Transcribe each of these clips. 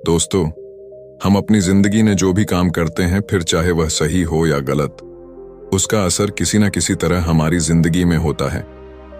दोस्तों, हम अपनी जिंदगी में जो भी काम करते हैं, फिर चाहे वह सही हो या गलत, उसका असर किसी न किसी तरह हमारी जिंदगी में होता है।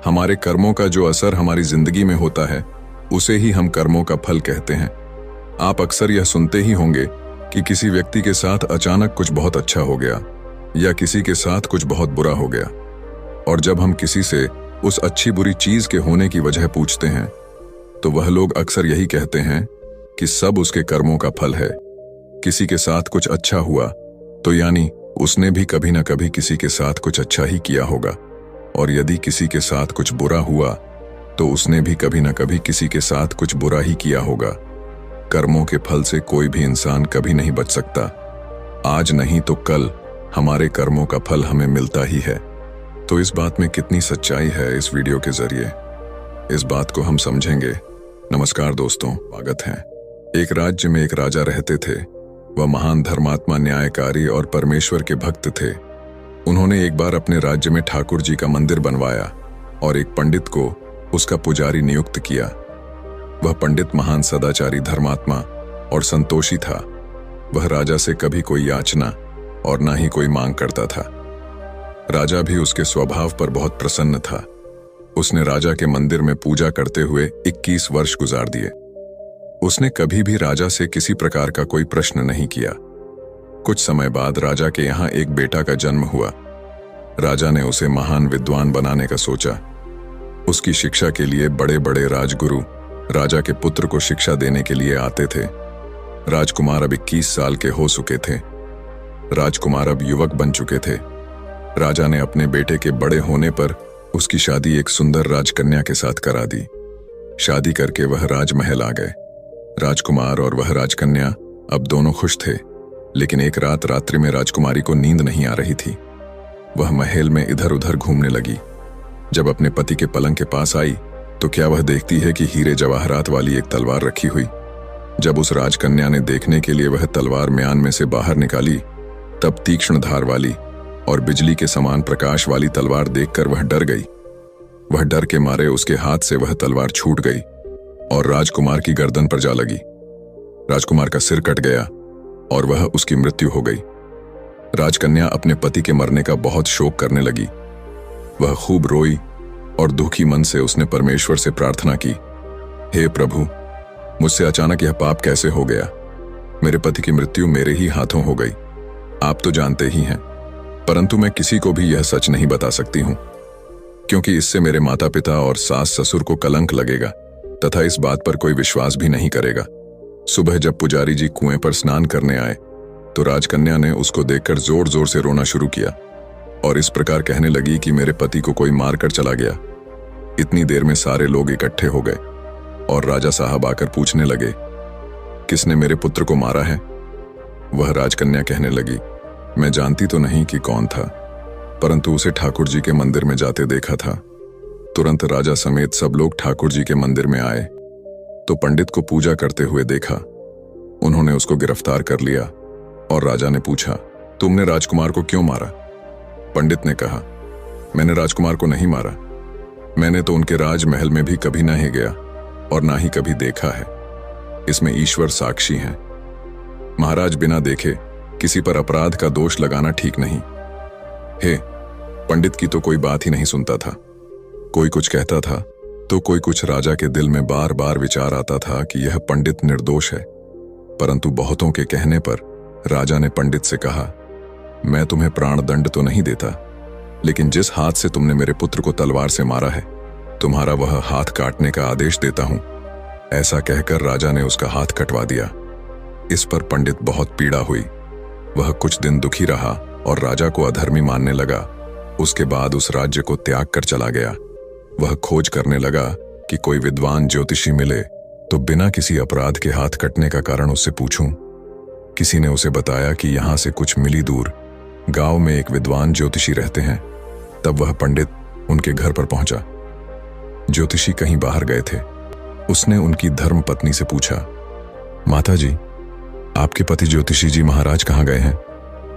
हमारे कर्मों का जो असर हमारी जिंदगी में होता है, उसे ही हम कर्मों का फल कहते हैं। आप अक्सर यह सुनते ही होंगे कि किसी व्यक्ति के साथ अचानक कुछ बहुत अच्छा हो गया या किसी के साथ कुछ बहुत बुरा हो गया। और जब हम किसी से उस अच्छी बुरी चीज के होने की वजह पूछते हैं, तो वह लोग अक्सर यही कहते हैं कि सब उसके कर्मों का फल है। किसी के साथ कुछ अच्छा हुआ तो यानी उसने भी कभी न कभी किसी के साथ कुछ अच्छा ही किया होगा, और यदि किसी के साथ कुछ बुरा हुआ तो उसने भी कभी न कभी किसी के साथ कुछ बुरा ही किया होगा। कर्मों के फल से कोई भी इंसान कभी नहीं बच सकता। आज नहीं तो कल हमारे कर्मों का फल हमें मिलता ही है। तो इस बात में कितनी सच्चाई है, इस वीडियो के जरिए इस बात को हम समझेंगे। नमस्कार दोस्तों, स्वागत है। एक राज्य में एक राजा रहते थे। वह महान धर्मात्मा, न्यायकारी और परमेश्वर के भक्त थे। उन्होंने एक बार अपने राज्य में ठाकुर जी का मंदिर बनवाया और एक पंडित को उसका पुजारी नियुक्त किया। वह पंडित महान सदाचारी, धर्मात्मा और संतोषी था। वह राजा से कभी कोई याचना और ना ही कोई मांग करता था। राजा भी उसके स्वभाव पर बहुत प्रसन्न था। उसने राजा के मंदिर में पूजा करते हुए 21 वर्ष गुजार दिए। उसने कभी भी राजा से किसी प्रकार का कोई प्रश्न नहीं किया। कुछ समय बाद राजा के यहाँ एक बेटा का जन्म हुआ। राजा ने उसे महान विद्वान बनाने का सोचा। उसकी शिक्षा के लिए बड़े बड़े राजगुरु राजा के पुत्र को शिक्षा देने के लिए आते थे। राजकुमार अब 21 साल के हो चुके थे। राजकुमार अब युवक बन चुके थे। राजा ने अपने बेटे के बड़े होने पर उसकी शादी एक सुंदर राजकन्या के साथ करा दी। शादी करके वह राजमहल आ गए। राजकुमार और वह राजकन्या अब दोनों खुश थे, लेकिन एक रात रात्रि में राजकुमारी को नींद नहीं आ रही थी। वह महल में इधर उधर घूमने लगी। जब अपने पति के पलंग के पास आई तो क्या वह देखती है कि हीरे जवाहरात वाली एक तलवार रखी हुई। जब उस राजकन्या ने देखने के लिए वह तलवार म्यान में से बाहर निकाली, तब तीक्ष्ण धार वाली और बिजली के समान प्रकाश वाली तलवार देखकर वह डर गई। वह डर के मारे उसके हाथ से वह तलवार छूट गई और राजकुमार की गर्दन पर जा लगी। राजकुमार का सिर कट गया और वह उसकी मृत्यु हो गई। राजकन्या अपने पति के मरने का बहुत शोक करने लगी। वह खूब रोई और दुखी मन से उसने परमेश्वर से प्रार्थना की, हे प्रभु, मुझसे अचानक यह पाप कैसे हो गया? मेरे पति की मृत्यु मेरे ही हाथों हो गई। आप तो जानते ही हैं, परंतु मैं किसी को भी यह सच नहीं बता सकती हूं, क्योंकि इससे मेरे माता पिता और सास ससुर को कलंक लगेगा तथा इस बात पर कोई विश्वास भी नहीं करेगा। सुबह जब पुजारी जी कुएं पर स्नान करने आए तो राजकन्या ने उसको देखकर जोर जोर से रोना शुरू किया और इस प्रकार कहने लगी कि मेरे पति को कोई मार कर चला गया। इतनी देर में सारे लोग इकट्ठे हो गए और राजा साहब आकर पूछने लगे, किसने मेरे पुत्र को मारा है? वह राजकन्या कहने लगी, मैं जानती तो नहीं कि कौन था, परंतु उसे ठाकुर जी के मंदिर में जाते देखा था। तुरंत राजा समेत सब लोग ठाकुर जी के मंदिर में आए तो पंडित को पूजा करते हुए देखा। उन्होंने उसको गिरफ्तार कर लिया और राजा ने पूछा, तुमने राजकुमार को क्यों मारा? पंडित ने कहा, मैंने राजकुमार को नहीं मारा। मैंने तो उनके राजमहल में भी कभी नहीं गया और ना ही कभी देखा है। इसमें ईश्वर साक्षी हैं। महाराज, बिना देखे किसी पर अपराध का दोष लगाना ठीक नहीं। हे, पंडित की तो कोई बात ही नहीं सुनता था। कोई कुछ कहता था तो कोई कुछ। राजा के दिल में बार बार विचार आता था कि यह पंडित निर्दोष है, परंतु बहुतों के कहने पर राजा ने पंडित से कहा, मैं तुम्हें प्राण दंड तो नहीं देता, लेकिन जिस हाथ से तुमने मेरे पुत्र को तलवार से मारा है, तुम्हारा वह हाथ काटने का आदेश देता हूं। ऐसा कहकर राजा ने उसका हाथ कटवा दिया। इस पर पंडित बहुत पीड़ा हुई। वह कुछ दिन दुखी रहा और राजा को अधर्मी मानने लगा। उसके बाद उस राज्य को त्याग कर चला गया। वह खोज करने लगा कि कोई विद्वान ज्योतिषी मिले तो बिना किसी अपराध के हाथ कटने का कारण उससे पूछूं। किसी ने उसे बताया कि यहां से कुछ मील दूर गांव में एक विद्वान ज्योतिषी रहते हैं। तब वह पंडित उनके घर पर पहुंचा। ज्योतिषी कहीं बाहर गए थे। उसने उनकी धर्म पत्नी से पूछा, माता जी, आपके पति ज्योतिषी जी महाराज कहाँ गए हैं?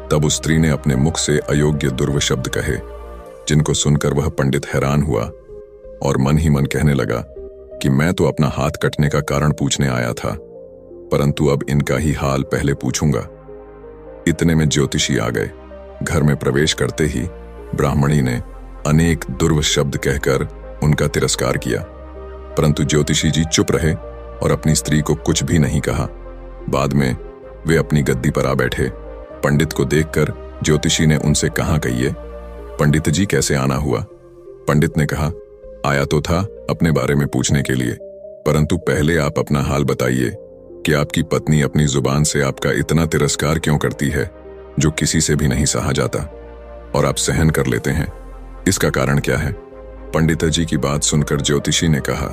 तब उस स्त्री ने अपने मुख से अयोग्य दुर्व शब्द कहे, जिनको सुनकर वह पंडित हैरान हुआ और मन ही मन कहने लगा कि मैं तो अपना हाथ कटने का कारण पूछने आया था, परंतु अब इनका ही हाल पहले पूछूंगा। इतने में ज्योतिषी आ गए। घर में प्रवेश करते ही ब्राह्मणी ने अनेक दुर्व शब्द कहकर उनका तिरस्कार किया, परंतु ज्योतिषी जी चुप रहे और अपनी स्त्री को कुछ भी नहीं कहा। बाद में वे अपनी गद्दी पर आ बैठे। पंडित को देखकर ज्योतिषी ने उनसे कहा, कहिए पंडित जी कैसे आना हुआ? पंडित ने कहा, आया तो था अपने बारे में पूछने के लिए, परंतु पहले आप अपना हाल बताइए कि आपकी पत्नी अपनी जुबान से आपका इतना तिरस्कार क्यों करती है, जो किसी से भी नहीं सहा जाता और आप सहन कर लेते हैं। इसका कारण क्या है? पंडित जी की बात सुनकर ज्योतिषी ने कहा,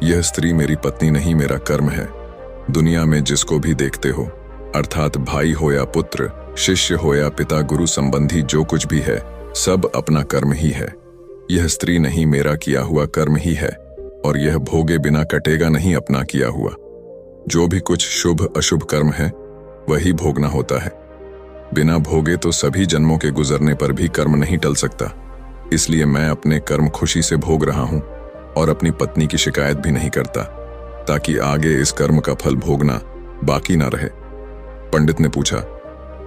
यह स्त्री मेरी पत्नी नहीं, मेरा कर्म है। दुनिया में जिसको भी देखते हो, अर्थात भाई हो या पुत्र, शिष्य हो या पिता, गुरु संबंधी जो कुछ भी है, सब अपना कर्म ही है। यह स्त्री नहीं, मेरा किया हुआ कर्म ही है, और यह भोगे बिना कटेगा नहीं अपना किया हुआ। जो भी कुछ शुभ अशुभ कर्म है वही भोगना होता है। बिना भोगे तो सभी जन्मों के गुजरने पर भी कर्म नहीं टल सकता। इसलिए मैं अपने कर्म खुशी से भोग रहा हूं और अपनी पत्नी की शिकायत भी नहीं करता, ताकि आगे इस कर्म का फल भोगना बाकी ना रहे। पंडित ने पूछा,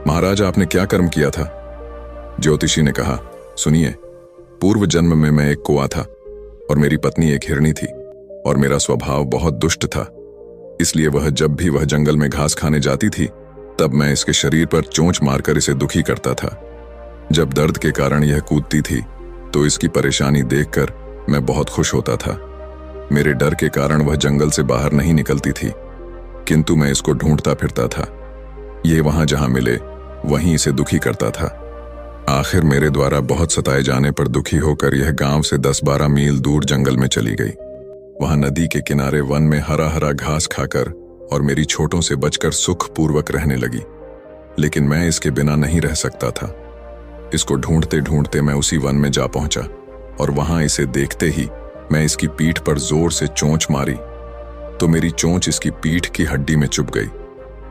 महाराज आपने क्या कर्म किया था? ज्योतिषी ने कहा, सुनिए, पूर्व जन्म में मैं एक कुआं था और मेरी पत्नी एक हिरणी थी, और मेरा स्वभाव बहुत दुष्ट था। इसलिए वह जब भी वह जंगल में घास खाने जाती थी, तब मैं इसके शरीर पर चोंच मारकर इसे दुखी करता था। जब दर्द के कारण यह कूदती थी तो इसकी परेशानी देखकर मैं बहुत खुश होता था। मेरे डर के कारण वह जंगल से बाहर नहीं निकलती थी, किंतु मैं इसको ढूंढता फिरता था। ये वहां जहां मिले वहीं इसे दुखी करता था। आखिर मेरे द्वारा बहुत सताए जाने पर दुखी होकर यह गांव से 10-12 मील दूर जंगल में चली गई। वहां नदी के किनारे वन में हरा हरा घास खाकर और मेरी छोटों से बचकर सुखपूर्वक रहने लगी। लेकिन मैं इसके बिना नहीं रह सकता था। इसको ढूंढते ढूंढते मैं उसी वन में जा पहुंचा, और वहां इसे देखते ही मैं इसकी पीठ पर जोर से चोंच मारी तो मेरी चोंच इसकी पीठ की हड्डी में चुभ गई।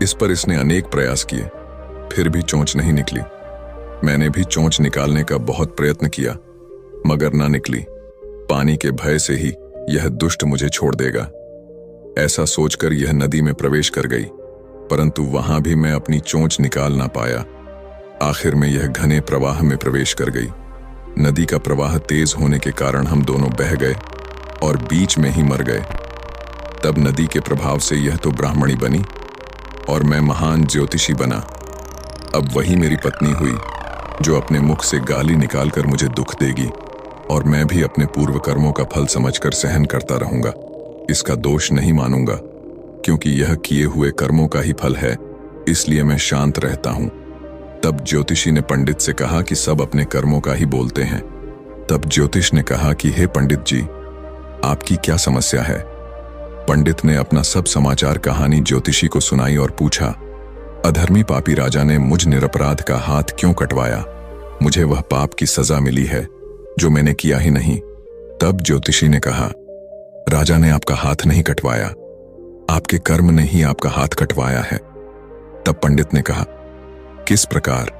इस पर इसने अनेक प्रयास किए, फिर भी चोंच नहीं निकली। मैंने भी चोंच निकालने का बहुत प्रयत्न किया, मगर ना निकली। पानी के भय से ही यह दुष्ट मुझे छोड़ देगा, ऐसा सोचकर यह नदी में प्रवेश कर गई, परंतु वहां भी मैं अपनी चोंच निकाल ना पाया। आखिर में यह घने प्रवाह में प्रवेश कर गई। नदी का प्रवाह तेज होने के कारण हम दोनों बह गए और बीच में ही मर गए। तब नदी के प्रभाव से यह तो ब्राह्मणी बनी और मैं महान ज्योतिषी बना। अब वही मेरी पत्नी हुई जो अपने मुख से गाली निकालकर मुझे दुख देगी, और मैं भी अपने पूर्व कर्मों का फल समझकर सहन करता रहूंगा। इसका दोष नहीं मानूंगा, क्योंकि यह किए हुए कर्मों का ही फल है, इसलिए मैं शांत रहता हूं। तब ज्योतिषी ने पंडित से कहा कि सब अपने कर्मों का ही बोलते हैं। तब ज्योतिष ने कहा कि हे पंडित जी, आपकी क्या समस्या है? पंडित ने अपना सब समाचार कहानी ज्योतिषी को सुनाई और पूछा, अधर्मी पापी राजा ने मुझ निरपराध का हाथ क्यों कटवाया? मुझे वह पाप की सजा मिली है जो मैंने किया ही नहीं। तब ज्योतिषी ने कहा, राजा ने आपका हाथ नहीं कटवाया, आपके कर्म ने ही आपका हाथ कटवाया है। तब पंडित ने कहा, किस प्रकार?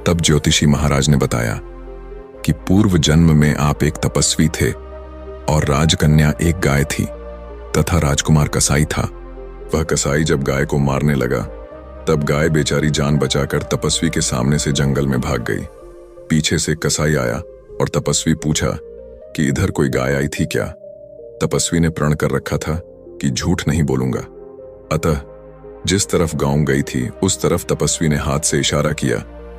तब ज्योतिषी महाराज ने बताया कि पूर्व जन्म में आप एक तपस्वी थे और राजकन्या एक गाय थी तथा राजकुमार कसाई था। वह कसाई जब गाय को मारने लगा, तब गाय बेचारी जान बचाकर तपस्वी के सामने से जंगल में भाग गई। पीछे से कसाई आया और तपस्वी पूछा कि इधर कोई गाय आई थी क्या? तपस्वी ने प्रण कर रखा था कि झूठ नहीं बोलूंगा। अतः जिस तरफ गांव गई थी उस तरफ तपस्वी ने हाथ से इशारा किया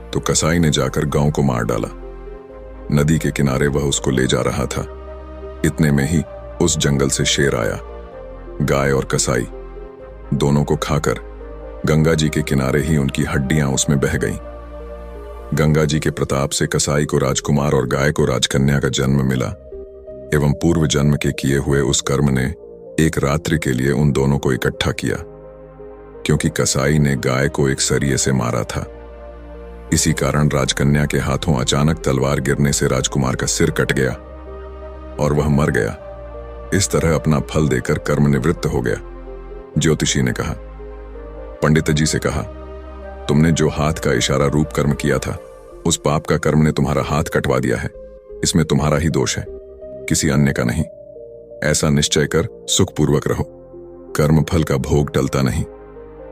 तो कसाई ने जाकर गांव को मार डाला। नदी के किनारे वह उसको ले जा रहा था। इतने में ही उस जंगल से शेर आया। गाय और कसाई दोनों को खाकर गंगा जी के किनारे ही उनकी हड्डियां उसमें बह गईं। गंगा जी के प्रताप से कसाई को राजकुमार और गाय को राजकन्या का जन्म मिला, एवं पूर्व जन्म के किए हुए उस कर्म ने एक रात्रि के लिए उन दोनों को इकट्ठा किया, क्योंकि कसाई ने गाय को एक सरिये से मारा था। इसी कारण राजकन्या के हाथों अचानक तलवार गिरने से राजकुमार का सिर कट गया और वह मर गया। इस तरह अपना फल देकर कर्म निवृत्त हो गया। ज्योतिषी ने कहा, पंडित जी से कहा, तुमने जो हाथ का इशारा रूप कर्म किया था, उस पाप का कर्म ने तुम्हारा हाथ कटवा दिया है। इसमें तुम्हारा ही दोष है, किसी अन्य का नहीं। ऐसा निश्चय कर सुखपूर्वक रहो। कर्मफल का भोग टलता नहीं।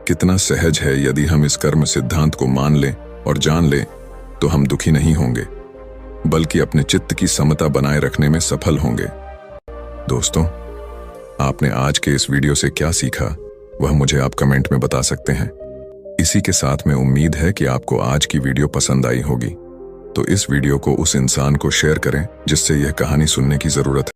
कितना सहज है यदि हम इस कर्म सिद्धांत को मान लें और जान लें तो हम दुखी नहीं होंगे, बल्कि अपने चित्त की समता बनाए रखने में सफल होंगे। दोस्तों, आपने आज के इस वीडियो से क्या सीखा वह मुझे आप कमेंट में बता सकते हैं। इसी के साथ में उम्मीद है कि आपको आज की वीडियो पसंद आई होगी, तो इस वीडियो को उस इंसान को शेयर करें जिससे यह कहानी सुनने की जरूरत है।